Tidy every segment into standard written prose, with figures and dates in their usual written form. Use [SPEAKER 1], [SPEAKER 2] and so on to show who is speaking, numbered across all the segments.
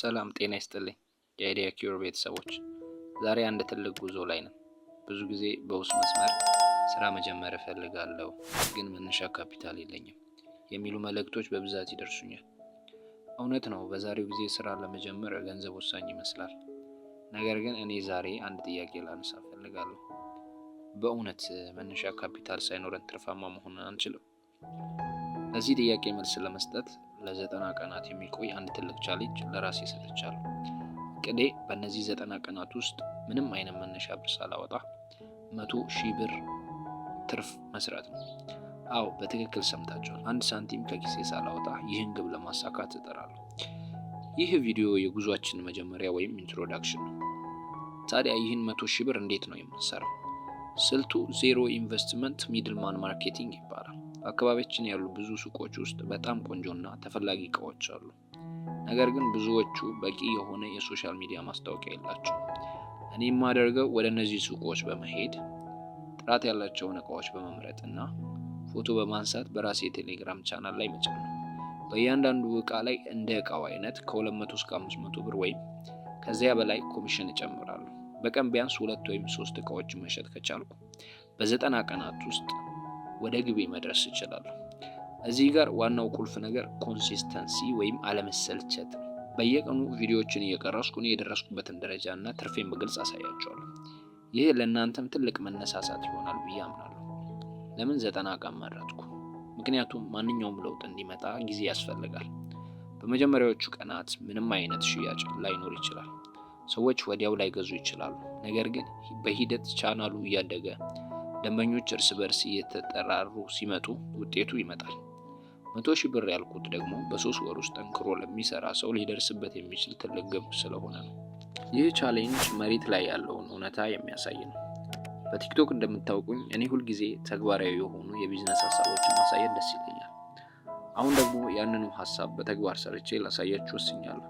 [SPEAKER 1] ሰላም ጤና ይስጥልኝ የአይዲያ ኪዩር ቤተሰቦች፣ ዛሬ አንድ ትልቅ ጉዞ ላይ ነን። ብዙ ጊዜ በውስጥ መስመር ስራ መጀመር እፈልጋለሁ ግን መነሻ ካፒታል የለኝም የሚሉ መልእክቶች በብዛት ይደርሱኛል። እውነት ነው፣ በዛሬው ጊዜ ስራ ለመጀመር ገንዘብ ወሳኝ ይመስላል። ነገር ግን እኔ ዛሬ አንድ ጥያቄ ላነሳ እፈልጋለሁ። በእውነት መነሻ ካፒታል ሳይኖረን ትርፋማ መሆን አንችልም? ለዚህ ጥያቄ መልስ ለመስጠት ለ90 ቀናት የሚቆይ አንድ ትልቅ ቻሌንጅ ለራሴ ሰጥቻለሁ። እቅዴ በእነዚህ 90 ቀናት ውስጥ ምንም አይነት መነሻ ብር ሳላወጣ 100,000 ብር ትርፍ መስራት ነው። አዎ በትክክል ሰምታችኋል። አንድ ሳንቲም ከኪሴ ሳላወጣ ይህን ግብ ለማሳካት እጥራለሁ። ይህ ቪዲዮ የጉዟችን መጀመሪያ ወይም ኢንትሮዳክሽን ነው። ታዲያ ይህን 100,000 ብር እንዴት ነው የምንሰራው? ስልቱ ዜሮ ኢንቨስትመንት ሚድልማን ማርኬቲንግ ይባላል። በአካባቢያችን ያሉ ብዙ ሱቆች ውስጥ በጣም ቆንጆና ተፈላጊ እቃዎች አሉ። ነገር ግን ብዙዎቹ በቂ የሆነ የሶሻል ሚዲያ ማስታወቂያ የላቸውም። እኔ የማደርገው ወደ እነዚህ ሱቆች በመሄድ ጥራት ያላቸውን እቃዎች በመምረጥ እና ፎቶ በማንሳት በራሴ የቴሌግራም ቻናል ላይ መጫን ነው። በእያንዳንዱ እቃ ላይ እንደ እቃው አይነት ከ200 እስከ 500 ብር ወይም ከዚያ በላይ ኮሚሽን እጨምራለሁ። በቀን ቢያንስ 2 ወይም 3 እቃዎችን መሸጥ ከቻልኩ በ90 ቀናት ውስጥ ወደ ግቤ መድረስ እችላለሁ። እዚህ ጋር ዋናው ቁልፍ ነገር ኮንሲስተንሲ ወይም አለመሰልቸት ነው። በየቀኑ ቪዲዮዎችን እየቀረስኩ እኔ የደረስኩበትን ደረጃ እና ትርፌን በግልጽ አሳያቸዋለሁ። ይህ ለእናንተም ትልቅ መነሳሳት ይሆናል ብዬ አምናለሁ። ለምን 90 ቀን መረጥኩ? ምክንያቱም ማንኛውም ለውጥ እንዲመጣ ጊዜ ያስፈልጋል። በመጀመሪያዎቹ ቀናት ምንም አይነት ሽያጭ ላይኖር ይችላል። ሰዎች ወዲያው ላይገዙ ይችላሉ። ነገር ግን በሂደት ቻናሉ እያደገ ደንበኞች እርስ በርስ እየተጠራሩ ሲመጡ ውጤቱ ይመጣል። 100,000 ብር ያልኩት ደግሞ በ3 ወር ውስጥ ጠንክሮ ለሚሰራ ሰው ሊደርስበት የሚችል ትልቅ ግብ ስለሆነ ነው። ይህ ቻሌንጅ መሬት ላይ ያለውን እውነታ የሚያሳይ ነው። በቲክቶክ እንደምታውቁኝ እኔ ሁልጊዜ ተግባራዊ የሆኑ የቢዝነስ ሀሳቦችን ማሳየት ደስ ይለኛል። አሁን ደግሞ ያንኑ ሀሳብ በተግባር ሰርቼ ላሳያችሁ ወስኛለሁ።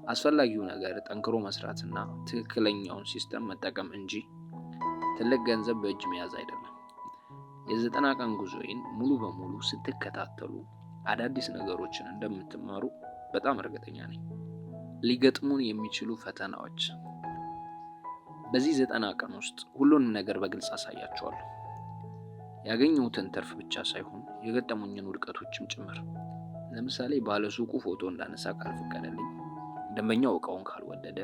[SPEAKER 1] አስፈላጊው ነገር ጠንክሮ መስራትና ትክክለኛውን ሲስተም መጠቀም እንጂ ትልቅ ገንዘብ በእጅ መያዝ አይደለም። የ90 ቀን ጉዞዬን ሙሉ በሙሉ ስትከታተሉ አዳዲስ ነገሮችን እንደምትማሩ በጣም እርግጠኛ ነኝ። ሊገጥሙን የሚችሉ ፈተናዎች። በዚህ 90 ቀን ውስጥ ሁሉንም ነገር በግልጽ አሳያቸዋለሁ። ያገኘሁትን ትርፍ ብቻ ሳይሆን የገጠሙኝን ውድቀቶችም ጭምር። ለምሳሌ ባለሱቁ ፎቶ እንዳነሳ ካልፈቀደልኝ፣ ደንበኛው እቃውን ካልወደደ፣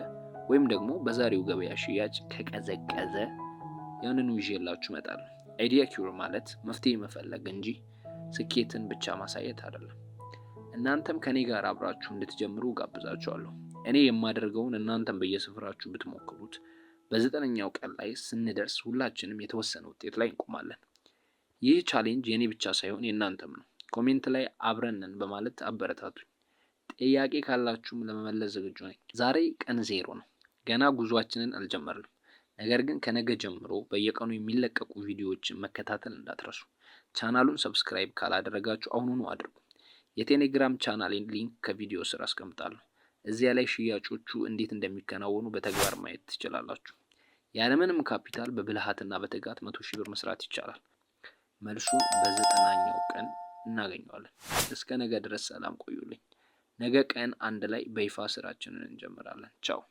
[SPEAKER 1] ወይም ደግሞ በዛሬው ገበያ ሽያጭ ከቀዘቀዘ ያንኑ ይዤላችሁ እመጣለሁ። አይዲያ ኪዩር ማለት መፍትሄ መፈለግ እንጂ ስኬትን ብቻ ማሳየት አይደለም። እናንተም ከኔ ጋር አብራችሁ እንድትጀምሩ ጋብዛችኋለሁ። እኔ የማደርገውን እናንተም በየስፍራችሁ ብትሞክሩት በ90ኛው ቀን ላይ ስንደርስ ሁላችንም የተወሰነ ውጤት ላይ እንቆማለን። ይህ ቻሌንጅ የኔ ብቻ ሳይሆን የእናንተም ነው። ኮሜንት ላይ አብረን ነን በማለት አበረታቱኝ። ጥያቄ ካላችሁም ለመመለስ ዝግጁ ነኝ። ዛሬ ቀን 0 ነው። ገና ጉዟችንን አልጀመርንም። ነገር ግን ከነገ ጀምሮ በየቀኑ የሚለቀቁ ቪዲዮዎችን መከታተል እንዳትረሱ። ቻናሉን ሰብስክራይብ ካላደረጋችሁ አሁኑኑ አድርጉ። የቴሌግራም ቻናሌን ሊንክ ከቪዲዮ ስር አስቀምጣለሁ። እዚያ ላይ ሽያጮቹ እንዴት እንደሚከናወኑ በተግባር ማየት ትችላላችሁ። ያለምንም ካፒታል በብልሃትና በትጋት 100,000 ብር መስራት ይቻላል። መልሱን በ90ኛው ቀን እናገኘዋለን። እስከ ነገ ድረስ ሰላም ቆዩልኝ። ነገ ቀን 1 ላይ በይፋ ስራችንን እንጀምራለን። ቻው።